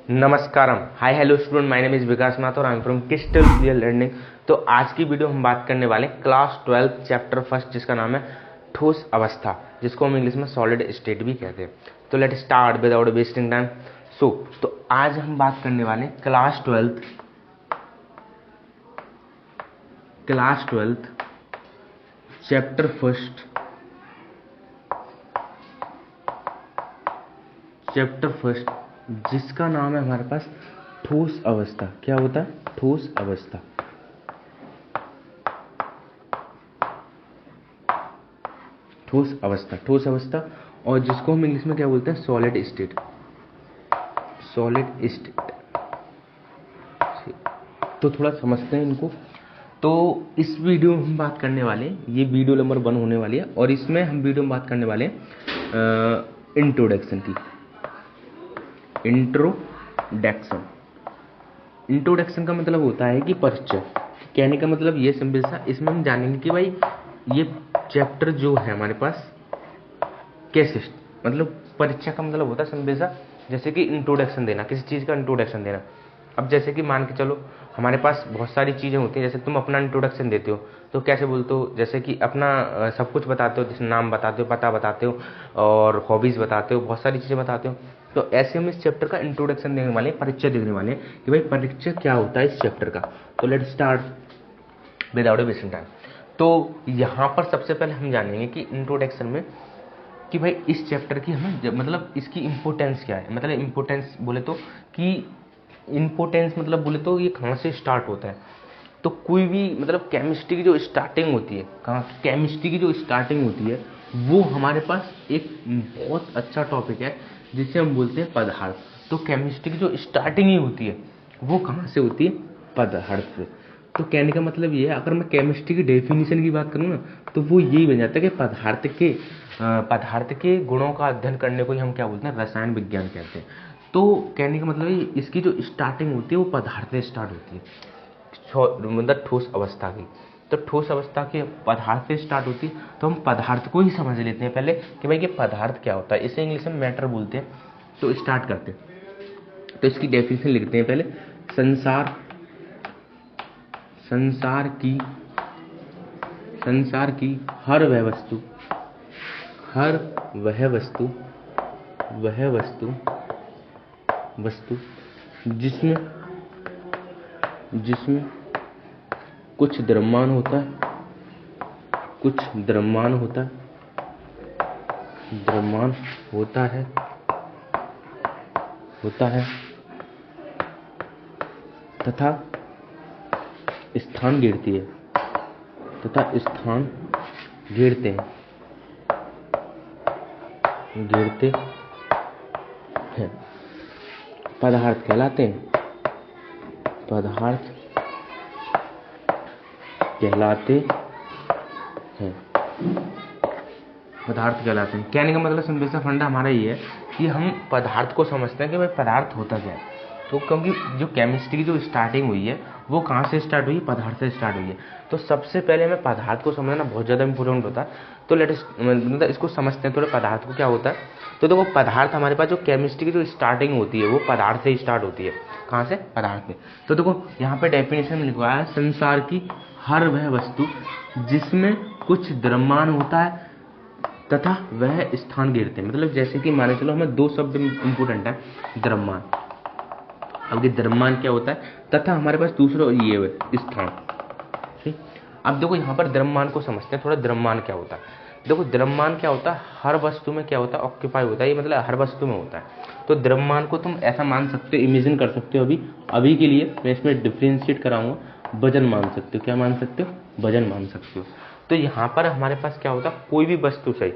नमस्कारम, hi hello student, my name is Vikas Mathur, I am from Crystal Clear Learning. तो आज की video हम बात करने वाले क्लास 12 चैप्टर फर्स्ट, जिसका नाम है ठोस अवस्था, जिसको हम इंग्लिश में सॉलिड स्टेट भी कहते हैं। तो let start without wasting time. तो आज हम बात करने वाले क्लास 12 चैप्टर फर्स्ट, जिसका नाम है हमारे पास ठोस अवस्था। क्या होता है? ठोस अवस्था। ठोस अवस्था और जिसको हम इंग्लिश में क्या बोलते हैं? Solid state. तो थोड़ा समझते हैं इनको। तो इस वीडियो में हम बात करने वाले, ये वीडियो नंबर 1 होने वाली है, और इसमें हम वीडियो में बात करने वाले इंट्रोडक्शन की। इंट्रोडक्शन का मतलब होता है कि परिचय। कहने का मतलब ये सिंपल सा, इसमें हम जानेंगे कि भाई ये चैप्टर जो है हमारे पास कैसे, मतलब परिचय का मतलब होता है सिंपल सा, जैसे कि इंट्रोडक्शन देना, किसी चीज़ का इंट्रोडक्शन देना। अब जैसे कि मान के चलो हमारे पास बहुत सारी चीज़ें होती हैं, जैसे तुम अपना इंट्रोडक्शन देते हो तो कैसे बोलते हो? जैसे कि अपना सब कुछ बताते हो, जैसे नाम बताते हो, पता बताते हो, और हॉबीज़ बताते हो, बहुत सारी चीज़ें बताते हो। तो ऐसे हम इस चैप्टर का इंट्रोडक्शन देने वाले हैं, परिचय देने वाले हैं कि भाई परिचय क्या होता है इस चैप्टर का। तो let start without wasting time. तो यहाँ पर सबसे पहले हम जानेंगे कि इंट्रोडक्शन में कि भाई इस चैप्टर की हमें मतलब इसकी इम्पोर्टेंस क्या है। मतलब इम्पोर्टेंस बोले तो कि इम्पोर्टेंस मतलब बोले तो ये कहाँ से स्टार्ट होता है। तो कोई भी मतलब केमिस्ट्री की जो स्टार्टिंग होती है, केमिस्ट्री की जो स्टार्टिंग होती है वो हमारे पास एक बहुत अच्छा टॉपिक है जिसे हम बोलते हैं पदार्थ। तो केमिस्ट्री की जो स्टार्टिंग ही होती है वो कहाँ से होती है? पदार्थ से। तो कहने का मतलब ये है, अगर मैं केमिस्ट्री की डेफिनेशन की बात करूँ ना, तो वो यही बन जाता है कि पदार्थ के गुणों का अध्ययन करने को ही हम क्या बोलते हैं? रसायन विज्ञान कहते हैं। तो कहने का मतलब है इसकी जो स्टार्टिंग होती है वो पदार्थ से स्टार्ट होती है, मतलब ठोस अवस्था की। तो ठोस अवस्था के पदार्थ से स्टार्ट होती है। तो हम पदार्थ को ही समझ लेते हैं पहले कि भाई ये पदार्थ क्या होता है। इसे इंग्लिश में मैटर बोलते हैं। तो स्टार्ट करते हैं। तो इसकी डेफिनेशन लिखते हैं पहले। संसार की हर वह वस्तु जिसमें कुछ द्रव्यमान होता है तथा स्थान गिरते हैं, पदार्थ कहलाते हैं। कहने का मतलब सिंपल सा फंडा हमारा ये है कि हम पदार्थ को समझते हैं कि भाई पदार्थ होता क्या है। तो क्योंकि जो केमिस्ट्री की जो स्टार्टिंग हुई है वो कहाँ से स्टार्ट हुई? पदार्थ से स्टार्ट हुई है। तो सबसे पहले हमें पदार्थ को समझना बहुत ज़्यादा इंपॉर्टेंट होता है। तो मतलब इसको समझते हैं थोड़े, पदार्थ को क्या होता है। तो देखो पदार्थ हमारे पास जो केमिस्ट्री की जो स्टार्टिंग होती है वो पदार्थ से ही स्टार्ट होती है। कहाँ से? पदार्थ में। तो देखो यहाँ पे डेफिनेशन में लिखा है, संसार की हर वह वस्तु जिसमें कुछ द्रव्यमान होता है तथा वह स्थान घेरते हैं। मतलब जैसे कि माने चलो हमें 2 शब्द इंपोर्टेंट है, द्रव्यमान। अब ये द्रव्यमान क्या होता है, तथा हमारे पास दूसरा ये है स्थान। ठीक। अब देखो यहाँ पर द्रव्यमान को समझते हैं थोड़ा। द्रव्यमान क्या होता है? देखो द्रव्यमान क्या होता है, हर वस्तु में क्या होता है? ऑक्यूपाई होता है। ये मतलब हर वस्तु में होता है। तो द्रव्यमान को तुम ऐसा मान सकते हो, इमेजिन कर सकते हो। अभी के लिए मैं इसमें डिफ्रेंशिएट कराऊंगा, वजन मान सकते हो। क्या मान सकते हो? वजन मान सकते हो। तो यहाँ पर हमारे पास क्या होता है, कोई भी वस्तु सही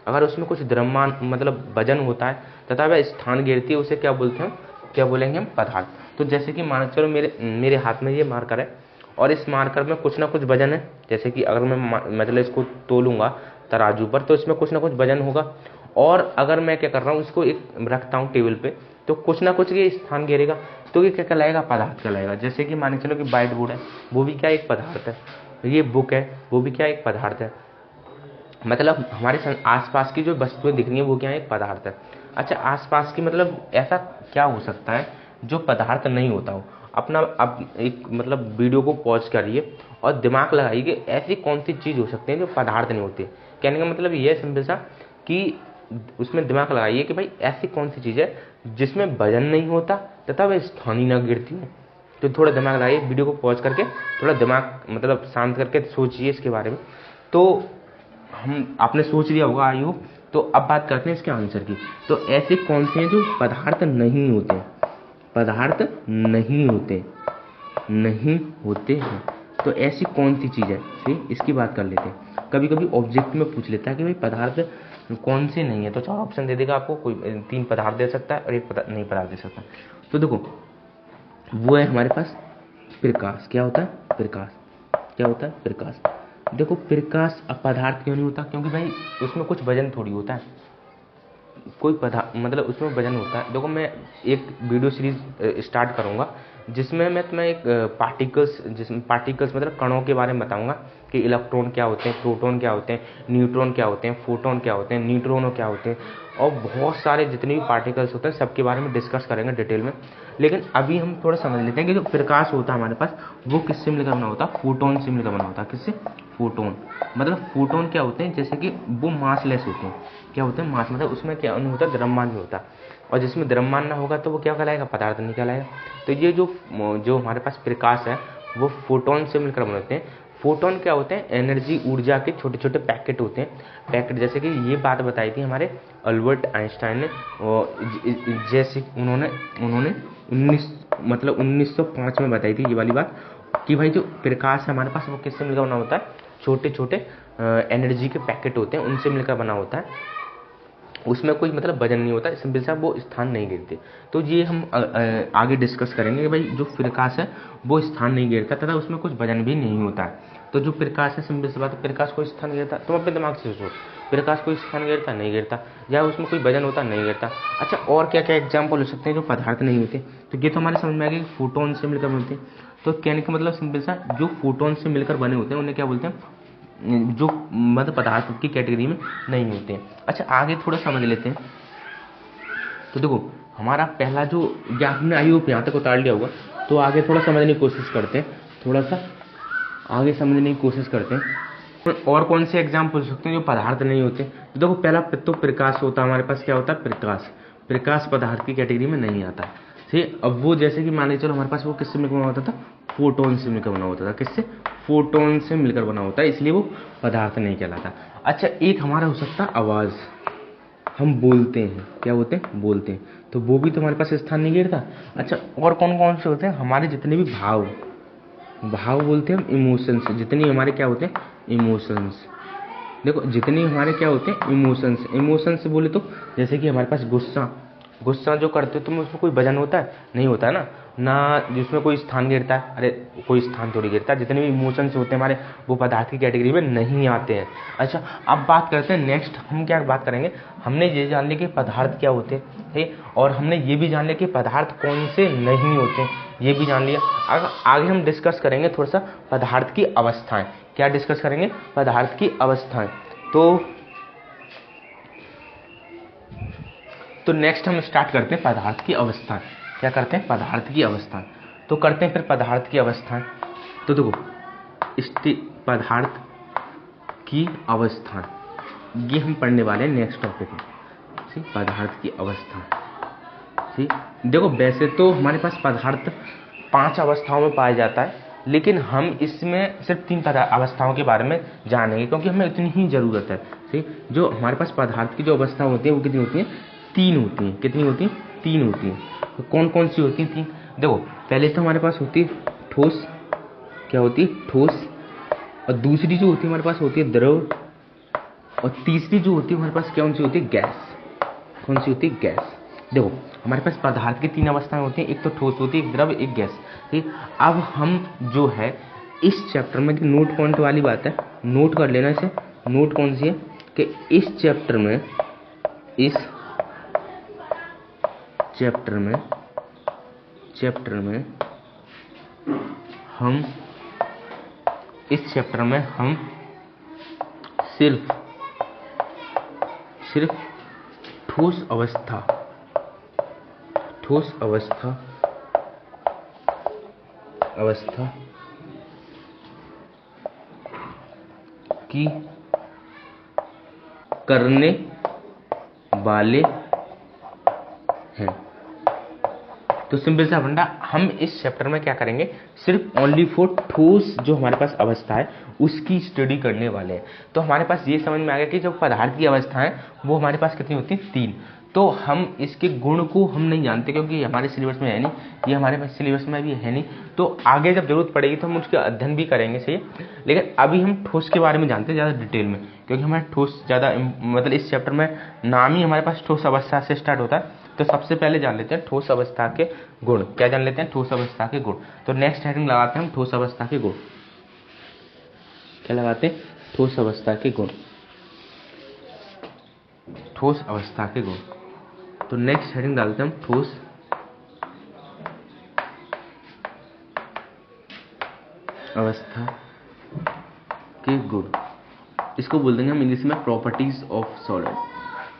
अगर उसमें कुछ द्रव्यमान मतलब वजन होता है तथा वह स्थान घेरती है, उसे क्या बोलते हैं? क्या बोलेंगे हम? पदार्थ। तो जैसे कि मान चलो मेरे हाथ में ये मार्कर है और इस मार्कर में कुछ ना कुछ वजन है। जैसे कि अगर मैं मतलब इसको तोलूंगा तराजू पर तो इसमें कुछ ना कुछ वजन होगा। और अगर मैं क्या कर रहा हूँ, इसको एक रखता हूँ टेबल पे, तो कुछ ना कुछ ये स्थान घेरेगा। तो ये क्या कहलाएगा? पदार्थ कहलाएगा। जैसे कि मान चलो कि व्हाइट बोर्ड है, वो भी क्या एक पदार्थ है। ये बुक है, वो भी क्या एक पदार्थ है। मतलब हमारे आसपास की जो वस्तुएं दिख रही है वो क्या है, एक पदार्थ है। अच्छा, आसपास की मतलब ऐसा क्या हो सकता है जो पदार्थ नहीं होता हो। अपना अब एक मतलब वीडियो को पॉज करिए और दिमाग लगाइए कि ऐसी कौन सी चीज़ हो सकती है जो पदार्थ नहीं होती। कहने का मतलब ये है सिंपल सा कि उसमें दिमाग लगाइए कि भाई ऐसी कौन सी चीज़ है जिसमें वजन नहीं होता तथा वह स्थान ही ना गिरती हो। तो थोड़ा दिमाग लगाइए, वीडियो को पॉज करके थोड़ा दिमाग मतलब शांत करके सोचिए इसके बारे में। तो हम आपने सोच लिया होगा आई होप। तो अब बात करते हैं इसके आंसर की। तो ऐसे कौन से हैं जो पदार्थ नहीं होते, पदार्थ नहीं होते हैं। तो ऐसी कौन सी चीज़ है, फिर इसकी बात कर लेते हैं। कभी कभी ऑब्जेक्ट में पूछ लेता है कि भाई पदार्थ कौन से नहीं है, तो 4 ऑप्शन दे देगा आपको, कोई 3 पदार्थ दे सकता है और 1 नहीं पदार्थ दे सकता है। तो देखो वो है हमारे पास प्रकाश। क्या होता है प्रकाश, क्या होता है प्रकाश। देखो प्रकाश अब पदार्थ क्यों नहीं होता, क्योंकि भाई उसमें कुछ वजन थोड़ी होता है, कोई पदार्थ मतलब उसमें वजन होता है। देखो मैं एक वीडियो सीरीज स्टार्ट करूंगा जिसमें मैं तुम्हें एक पार्टिकल्स मतलब कणों के बारे में बताऊंगा कि इलेक्ट्रॉन क्या होते हैं, प्रोटॉन क्या होते हैं, न्यूट्रॉन क्या होते हैं, फोटोन क्या होते हैं, न्यूट्रॉनो क्या होते हैं, और बहुत सारे जितने भी पार्टिकल्स होते हैं सबके बारे में डिस्कस करेंगे डिटेल में। लेकिन अभी हम थोड़ा समझ लेते हैं कि जो प्रकाश होता है हमारे पास वो किससे मिलकर बना होता है, फोटोन से मिलकर बना होता है। किससे, फोटोन। मतलब फोटोन क्या होते हैं, जैसे कि वो मासलेस होते हैं। क्या होते हैं, मास मतलब उसमें क्या नहीं होता, द्रव्यमान नहीं होता, और जिसमें द्रव्यमान ना होगा तो वो क्या कहलाएगा, पदार्थ नहीं कहलाएगा। तो ये जो हमारे पास प्रकाश है वो फोटोन से मिलकर बनते हैं। फोटोन क्या होते हैं, एनर्जी ऊर्जा के छोटे छोटे पैकेट होते हैं। पैकेट जैसे कि ये बात बताई थी हमारे अल्बर्ट आइंस्टाइन ने, जैसे उन्होंने 1905 में बताई थी ये वाली बात कि भाई जो प्रकाश है हमारे पास वो किससे मिलकर बना होता है, छोटे छोटे एनर्जी के पैकेट होते हैं उनसे मिलकर बना होता है। उसमें कोई मतलब वजन नहीं होता, सिंपल सा वो स्थान नहीं गिरते। तो ये हम आगे डिस्कस करेंगे कि भाई जो प्रकाश है वो स्थान नहीं गिरता तथा उसमें कुछ वजन भी नहीं होता है। तो जो प्रकाश है सिंपल सी बात है, प्रकाश कोई स्थान गिरता, तुम अपने दिमाग से सोचो, प्रकाश कोई स्थान गिरता नहीं गिरता, या उसमें कोई वजन होता नहीं गिरता। अच्छा, और क्या क्या एग्जाम्पल हो सकते हैं जो पदार्थ नहीं होते। तो ये तो हमारे समझ में आ गया कि फोटोन से मिलकर बनते हैं। तो कहने का मतलब सिंपल सा, जो फोटोन से मिलकर बने होते हैं उन्हें क्या बोलते हैं, जो मध्य पदार्थ की कैटेगरी में नहीं होते हैं। अच्छा, आगे थोड़ा समझ लेते हैं। तो देखो हमारा पहला जो आपने आई होप यहाँ तक उतार लिया होगा, तो आगे थोड़ा समझने की कोशिश करते हैं, थोड़ा सा आगे समझने की कोशिश करते हैं। और कौन से एग्जाम्पल हो सकते हैं जो पदार्थ नहीं होते। तो देखो पहला तो प्रकाश होता है हमारे पास, क्या होता है प्रकाश, प्रकाश पदार्थ की कैटेगरी में नहीं आता है। ठीक, अब वो जैसे कि मान लीजिए चलो हमारे पास वो किससे मिलकर बना होता था, फोटोन से मिलकर बना होता था। किससे, फोटोन से मिलकर बना होता है, इसलिए वो पदार्थ नहीं कहलाता। अच्छा, एक हमारा हो सकता है आवाज़, हम बोलते हैं, क्या होते हैं, बोलते हैं, तो वो भी तो हमारे पास स्थान नहीं घेरता। अच्छा, और कौन कौन से होते हैं, हमारे जितने भी भाव बोलते हैं हम, इमोशंस, जितनी हमारे क्या होते हैं, इमोशंस। देखो जितनी हमारे क्या होते हैं, इमोशंस बोले तो जैसे कि हमारे पास गुस्सा जो करते हो तुम, उसमें कोई वजन होता है, नहीं होता है ना जिसमें कोई स्थान गिरता है, अरे कोई स्थान थोड़ी गिरता है। जितने भी इमोशंस होते हैं हमारे वो पदार्थ की कैटेगरी में नहीं आते हैं। अच्छा, अब बात करते हैं नेक्स्ट, हम क्या बात करेंगे, हमने ये जान लिया कि पदार्थ क्या होते हैं, और हमने ये भी जान लिया कि पदार्थ कौन से नहीं होते, ये भी जान लिया। आगे हम डिस्कस करेंगे थोड़ा सा पदार्थ की अवस्थाएं। क्या डिस्कस करेंगे, पदार्थ की अवस्थाएं। तो नेक्स्ट हम स्टार्ट करते हैं पदार्थ की अवस्थाएं। क्या करते हैं, पदार्थ की अवस्थाएं। तो करते हैं फिर पदार्थ की अवस्थाएं। तो देखो पदार्थ की अवस्थाएं ये हम पढ़ने वाले हैं नेक्स्ट टॉपिक में। ठीक, पदार्थ की अवस्थाएं। ठीक, देखो वैसे तो हमारे पास पदार्थ 5 अवस्थाओं में पाया जाता है, लेकिन हम इसमें सिर्फ 3 अवस्थाओं के बारे में जानेंगे क्योंकि हमें इतनी ही ज़रूरत है। ठीक, जो हमारे पास पदार्थ की जो अवस्था होती है वो कितनी होती है, 3 होती हैं। कितनी होती हैं, 3 होती हैं। तो कौन कौन सी होती हैं 3, देखो पहले तो हमारे पास होती है ठोस, क्या होती है, ठोस। और दूसरी जो होती है हमारे पास होती है द्रव, और तीसरी जो होती है हमारे पास कौन सी होती है, गैस। कौन सी होती है, गैस। देखो हमारे पास पदार्थ की 3 अवस्थाएं होती हैं, एक तो ठोस होती है, एक द्रव, एक गैस। ठीक, अब हम जो है इस चैप्टर में नोट पॉइंट वाली बात है, नोट कर लेना इसे। नोट कौन सी है कि इस चैप्टर में हम सिर्फ सिर्फ ठोस अवस्था की करने वाले हैं। तो सिंपल सा फंडा, हम इस चैप्टर में क्या करेंगे, सिर्फ ओनली फॉर ठोस जो हमारे पास अवस्था है उसकी स्टडी करने वाले हैं। तो हमारे पास ये समझ में आ गया कि जो पदार्थ की अवस्था है वो हमारे पास कितनी होती है, 3। तो हम इसके गुण को हम नहीं जानते क्योंकि हमारे सिलेबस में है नहीं, ये हमारे पास सिलेबस में भी है नहीं। तो आगे जब जरूरत पड़ेगी तो हम उसका अध्ययन भी करेंगे, सही है। लेकिन अभी हम ठोस के बारे में जानते हैं ज़्यादा डिटेल में, क्योंकि हमारे ठोस ज़्यादा मतलब इस चैप्टर में नाम ही हमारे पास ठोस अवस्था से स्टार्ट होता है। तो सबसे पहले जान लेते हैं ठोस अवस्था के गुण। क्या जान लेते हैं, ठोस अवस्था के गुण। तो नेक्स्ट हेडिंग लगाते हैं हम ठोस अवस्था के गुण। क्या लगाते हैं, ठोस अवस्था के गुण, ठोस अवस्था के गुण। तो नेक्स्ट हेडिंग डालते हैं हम ठोस अवस्था के गुण। इसको बोल देंगे हम इंग्लिश में प्रॉपर्टीज ऑफ सॉलिड,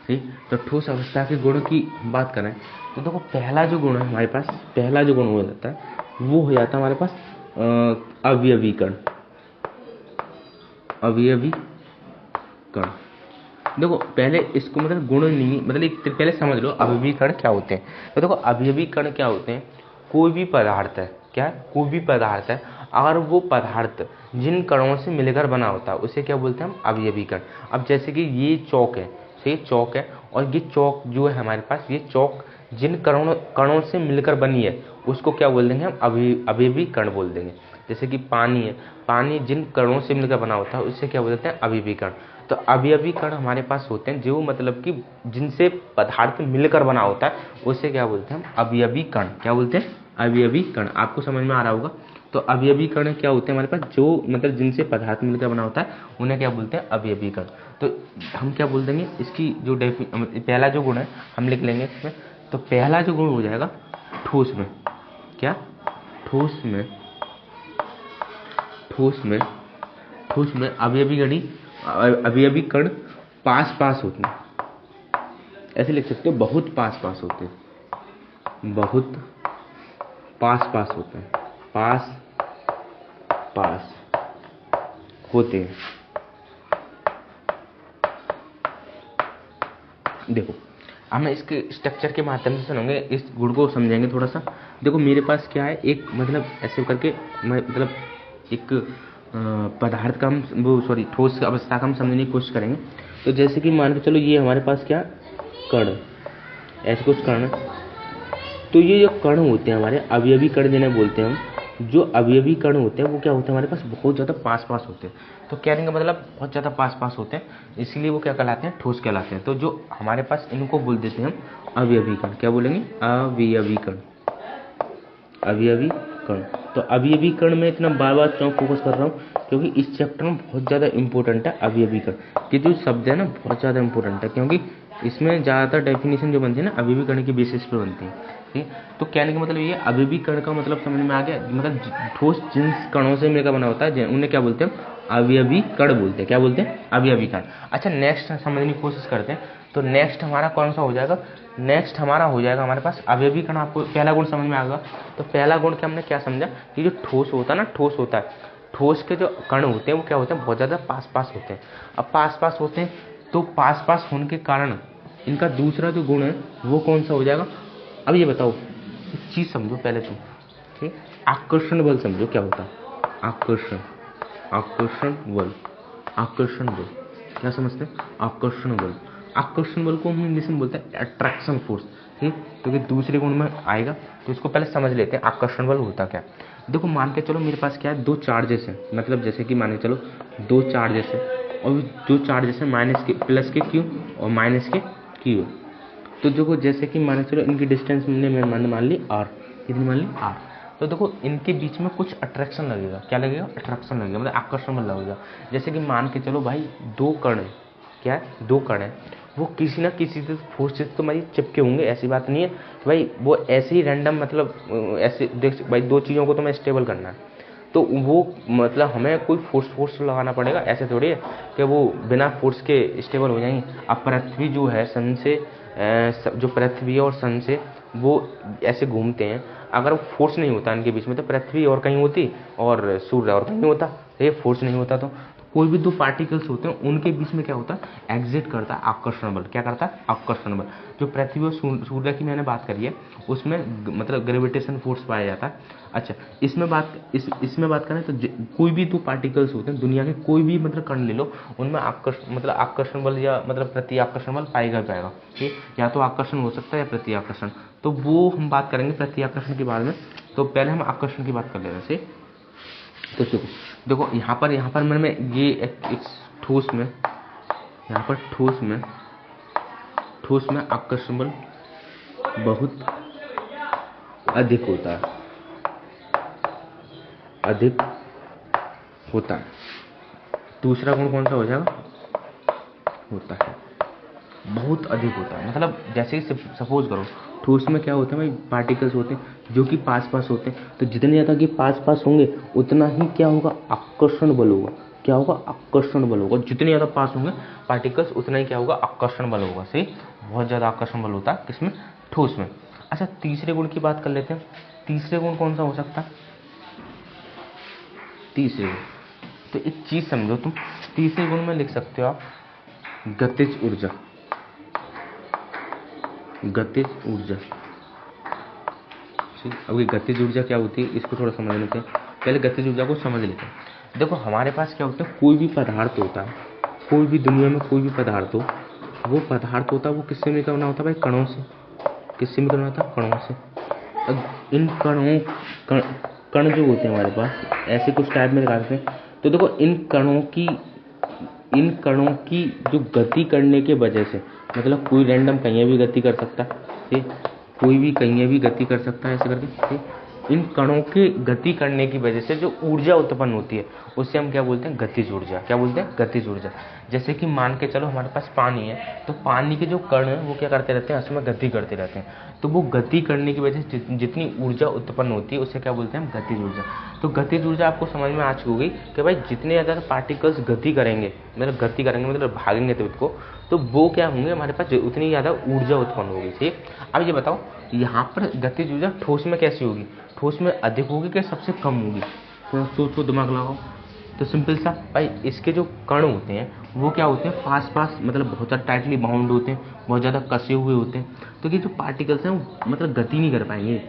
ठीक। तो ठोस अवस्था के गुण की बात करें तो देखो, पहला जो गुण है हमारे पास, पहला जो गुण हो जाता है वो हो जाता है हमारे पास अवयवीकरण। अवयवीकरण, देखो पहले इसको मतलब गुण नहीं, मतलब एक पहले समझ लो अवयवीकरण क्या होते हैं। तो देखो अवयवीकरण क्या होते हैं, कोई भी पदार्थ है, क्या है, कोई भी पदार्थ है, अगर वो पदार्थ जिन कणों से मिलकर बना होता है उसे क्या बोलते हैं हम, अवयवीकरण। अब जैसे कि ये चौक है, सही, चौक है, और ये चौक जो है हमारे पास, ये चौक जिन कणों से मिलकर बनी है उसको क्या बोल देंगे हम, अवयवीकरण बोल देंगे। जैसे कि पानी है, पानी जिन कणों से मिलकर बना होता है उससे क्या बोलते हैं, अवयवीकरण। तो अवयवीकरण हमारे पास होते हैं जो मतलब कि जिनसे पदार्थ मिलकर बना होता है उसे क्या बोलते हैं हम, अवयवीकरण। क्या बोलते हैं, अवयवीकरण। आपको समझ में आ रहा होगा। तो अवयवीकरण क्या होते हैं हमारे पास, जो मतलब जिनसे पदार्थ मिलकर बना होता है उन्हें क्या बोलते हैं, अवयवीकरण। तो हम क्या बोल देंगे, इसकी जो पहला जो गुण है हम लिख लेंगे इसमें। तो पहला जो गुण हो जाएगा ठोस में, क्या, ठोस में अवयवीकरण पास होते हैं, ऐसे लिख सकते हो, बहुत पास होते हैं, बहुत पास होते हैं, पास होते हैं। देखो हम इसके स्ट्रक्चर के माध्यम से सुनेंगे, इस गुण को समझेंगे थोड़ा सा। देखो मेरे पास क्या है, एक मतलब ऐसे करके मैं मतलब एक पदार्थ का हम वो ठोस अवस्था का हम समझने की कोशिश करेंगे। तो जैसे कि मान के चलो ये हमारे पास क्या कण, ऐसे कुछ कण, तो ये जो कण होते हैं हमारे अवयवी कण जिन्हें बोलते हैं हम, जो अवयवी कण होते हैं वो क्या होते हैं हमारे पास, बहुत ज़्यादा पास होते हैं। तो कहने का मतलब बहुत ज़्यादा पास होते हैं, इसलिए वो क्या कहलाते हैं, ठोस कहलाते हैं। तो जो हमारे पास इनको बोल देते हैं हम अवयवीकरण। क्या बोलेंगे, अवयवीकरण। तो अवयवीकरण में इतना बार क्यों फोकस कर रहा हूँ, क्योंकि इस चैप्टर में बहुत ज़्यादा इंपॉर्टेंट है अवयवीकरण कि जो शब्द है ना, बहुत ज़्यादा इंपॉर्टेंट है, क्योंकि इसमें ज़्यादातर डेफिनेशन जो बनती है ना अवयवीकरण के बेसिस पे बनती है, ठीक। तो कहने का मतलब ये अवयवीकरण का मतलब समझ में आ गया, मतलब ठोस जिन कणों से मिलकर बना होता है उन्हें क्या बोलते हैं, अवयवीकरण बोलते हैं। क्या बोलते हैं, अवयवीकरण। अच्छा नेक्स्ट समझने की कोशिश करते हैं। तो नेक्स्ट हमारा कौन सा हो जाएगा, नेक्स्ट हमारा हो जाएगा हमारे पास अवयवीकरण। आपको पहला गुण समझ में आ गया। तो पहला गुण क्या हमने क्या समझा कि जो ठोस होता है ना, ठोस होता है, ठोस के जो कण होते हैं वो क्या होते हैं, बहुत ज़्यादा पास होते हैं। अब पास होते हैं तो पास होने के कारण इनका दूसरा जो गुण है वो कौन सा हो जाएगा। अब ये बताओ, एक चीज़ समझो पहले तुम, ठीक, आकर्षण बल समझो क्या होता है, आकर्षण बल क्या समझते हैं, आकर्षण बल को हम इंग्लिश में बोलते हैं अट्रैक्शन फोर्स, ठीक। क्योंकि दूसरे गुण में आएगा तो इसको पहले समझ लेते हैं आकर्षण बल होता क्या। देखो मान के चलो मेरे पास क्या है, दो चार्जेस हैं, मतलब जैसे कि मान के चलो दो चार्जेस है, और दो चार्जेस है माइनस के प्लस के क्यू और माइनस के क्यू। तो देखो जैसे कि मान के चलो इनकी डिस्टेंस मैंने मान ली आर, कितनी मान ली आर। तो देखो इनके बीच में कुछ अट्रैक्शन लगेगा, क्या लगेगा, अट्रैक्शन लगेगा, मतलब आकर्षण बल लगेगा। जैसे कि मान के चलो भाई दो कण है, क्या है, दो कण है, वो किसी ना किसी से फोर्स से तो भाई चिपके होंगे, ऐसी बात नहीं है भाई, वो ऐसे ही रैंडम मतलब ऐसे देख भाई, दो चीज़ों को तो मैं स्टेबल करना है, तो वो मतलब हमें कोई फोर्स लगाना पड़ेगा, ऐसे थोड़ी है कि वो बिना फोर्स के स्टेबल हो जाएंगे। अब पृथ्वी जो है सन से जो पृथ्वी है और सन से वो ऐसे घूमते हैं, अगर फोर्स नहीं होता इनके बीच में तो पृथ्वी और कहीं होती और सूर्य और कहीं होता, ये फोर्स नहीं होता तो कोई भी दो पार्टिकल्स होते हैं उनके बीच में क्या होता है, एग्जिट करता है आकर्षण बल। क्या करता है, आकर्षण बल। जो पृथ्वी और सूर्य की मैंने बात करी है उसमें मतलब ग्रेविटेशन फोर्स पाया जाता है। अच्छा, इसमें बात करें तो कोई भी दो पार्टिकल्स होते हैं दुनिया के, कोई भी मतलब कण ले लो, उनमें आकर्षण बल या मतलब प्रति आकर्षण बल पाएगा, ठीक, या तो आकर्षण हो सकता है या प्रति आकर्षण। तो वो हम बात करेंगे प्रति आकर्षण के बारे में, तो पहले हम आकर्षण की बात कर ले रहे हैं। तो देखो यहाँ पर मैंने ये एक ठोस में, यहाँ पर ठोस में आकर्षण बल बहुत अधिक होता है, दूसरा गुण कौन सा हो जाएगा, होता है बहुत अधिक होता है। मतलब जैसे ही सपोज करो ठोस में क्या होता है भाई, पार्टिकल्स होते हैं जो कि पास होते हैं, तो जितने ज़्यादा कि पास होंगे उतना ही क्या होगा, आकर्षण बल होगा। क्या होगा, आकर्षण बल होगा। जितने ज़्यादा पास होंगे पार्टिकल्स उतना ही क्या होगा, आकर्षण बल होगा। सही, बहुत ज़्यादा आकर्षण बल होता है किसमें, ठोस में। अच्छा, तीसरे गुण की बात कर लेते हैं। तीसरे गुण कौन सा हो सकता है, तीसरे गुण, तो एक चीज़ समझो तुम, तीसरे गुण में लिख सकते हो आप गतिज ऊर्जा। गतिज ऊर्जा, अब ये गतिज ऊर्जा क्या होती है इसको थोड़ा समझ लेते हैं। पहले गतिज ऊर्जा को समझ लेते हैं। देखो हमारे पास क्या होता है, कोई भी पदार्थ होता है, कोई भी दुनिया में कोई भी पदार्थ हो, वो पदार्थ होता है वो किससे मिलकर बना होता है भाई, कणों से। किससे मिलकर बना होता है, कणों से। अब इन कण जो होते हैं हमारे पास ऐसे कुछ टाइप में निकालते हैं। तो देखो इन कणों की जो गति करने के वजह से, मतलब कोई रैंडम कहीं भी गति कर सकता है, ठीक, कोई भी कहीं भी गति कर सकता है ऐसे करके, ठीक। इन कणों के गति करने की वजह से जो ऊर्जा उत्पन्न होती है उससे हम क्या बोलते हैं, गतिज ऊर्जा। क्या बोलते हैं, गतिज ऊर्जा। जैसे कि मान के चलो हमारे पास पानी है, तो पानी के जो कण हैं वो क्या करते रहते हैं, उसमें गति करते रहते हैं। तो वो गति करने की वजह से जितनी ऊर्जा उत्पन्न होती है उससे क्या बोलते हैं हम, गतिज ऊर्जा। तो गतिज ऊर्जा आपको समझ में आ चुकी होगी कि भाई जितने ज़्यादा पार्टिकल्स गति करेंगे मतलब भागेंगे तो वो क्या होंगे, हमारे पास उतनी ज़्यादा ऊर्जा उत्पन्न होगी। ठीक, अब ये बताओ यहाँ पर गतिज ऊर्जा ठोस में कैसी होगी, ठोस में अधिक होगी कि सबसे कम होगी, थोड़ा सोचो, दिमाग लगाओ। तो सिंपल सा भाई, इसके जो कण होते हैं वो क्या होते हैं, पास मतलब बहुत ज़्यादा टाइटली बाउंड होते हैं, बहुत ज़्यादा कसे हुए होते हैं। तो ये जो पार्टिकल्स हैं वो मतलब गति नहीं कर पाएंगे,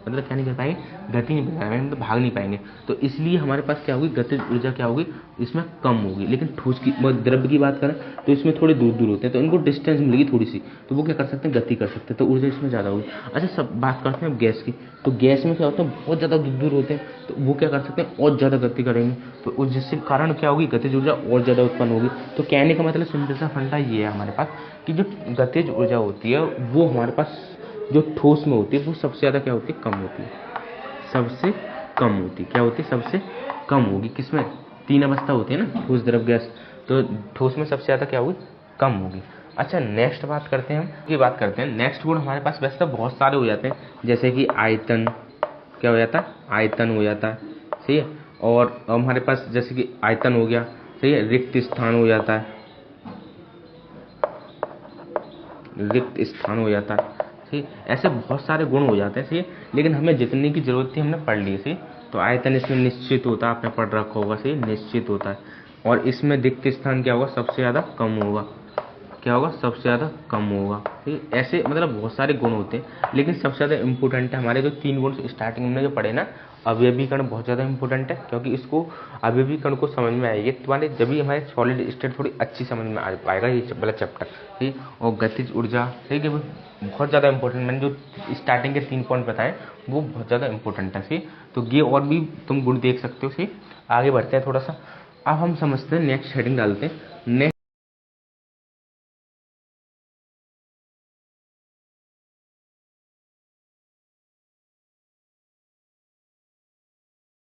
मतलब क्या नहीं कर पाएंगे, गति नहीं कर पाएंगे, मतलब भाग नहीं पाएंगे। तो इसलिए हमारे पास क्या होगी, गतिज ऊर्जा क्या होगी, इसमें कम होगी। लेकिन ठोस की द्रव्य की बात करें तो इसमें थोड़े दूर होते हैं, तो इनको डिस्टेंस मिलेगी थोड़ी सी, तो वो क्या कर सकते हैं, गति कर सकते हैं, तो ऊर्जा इसमें ज़्यादा होगी। अच्छा, सब बात करते हैं गैस की। तो गैस में क्या होता है, बहुत ज़्यादा दूर होते हैं, तो वो क्या कर सकते हैं, और ज़्यादा गति करेंगे, तो जिससे कारण क्या होगी, गतिज ऊर्जा और ज़्यादा उत्पन्न होगी। तो कहने का मतलब सिंपल सा फंडा ये है हमारे पास कि जो गतिज ऊर्जा होती है वो हमारे पास जो ठोस में होती है वो सबसे ज़्यादा क्या होती है, कम होती है, सबसे कम होती। क्या होती है, सबसे कम होगी। किसमें, तीन अवस्था होती है ना, ठोस द्रव गैस, तो ठोस में सबसे ज़्यादा क्या होगी, कम होगी। अच्छा, नेक्स्ट बात करते हैं नेक्स्ट गुण हमारे पास वैसे तो बहुत सारे हो जाते हैं, जैसे कि आयतन, क्या हो जाता है, आयतन हो जाता है, सही है। और हमारे पास जैसे कि आयतन हो गया, सही है, रिक्त स्थान हो जाता है, रिक्त स्थान हो जाता है, ठीक। ऐसे बहुत सारे गुण हो जाते हैं, सही है। लेकिन हमें जितने की जरूरत थी हमने पढ़ ली, सही। तो आयतन इसमें निश्चित होता है, आपने पढ़ रखा होगा, सही, निश्चित होता है। और इसमें रिक्त स्थान क्या होगा, सबसे ज़्यादा कम होगा। क्या होगा, सबसे ज़्यादा कम होगा, ठीक। ऐसे मतलब बहुत सारे गुण होते हैं, लेकिन सबसे ज़्यादा इंपॉर्टेंट है हमारे जो तीन गुण स्टार्टिंग में जो पढ़े ना, अवयवी कण बहुत ज़्यादा इंपॉर्टेंट है, क्योंकि इसको अवयवी कण को समझ में आएगी तुम्हारे जब भी हमारे सॉलिड स्टेट थोड़ी अच्छी समझ में आ पाएगा ये वाला चैप्टर, ठीक। और गतिज ऊर्जा, ठीक है, बहुत ज़्यादा इंपॉर्टेंट, मैंने जो स्टार्टिंग के 3 पॉइंट बताए वो बहुत ज़्यादा इंपॉर्टेंट है, ठीक। तो ये और भी तुम गुण देख सकते हो, ठीक। आगे बढ़ते हैं थोड़ा सा। अब हम समझते हैं, नेक्स्ट हेडिंग डालते हैं। नेक्स्ट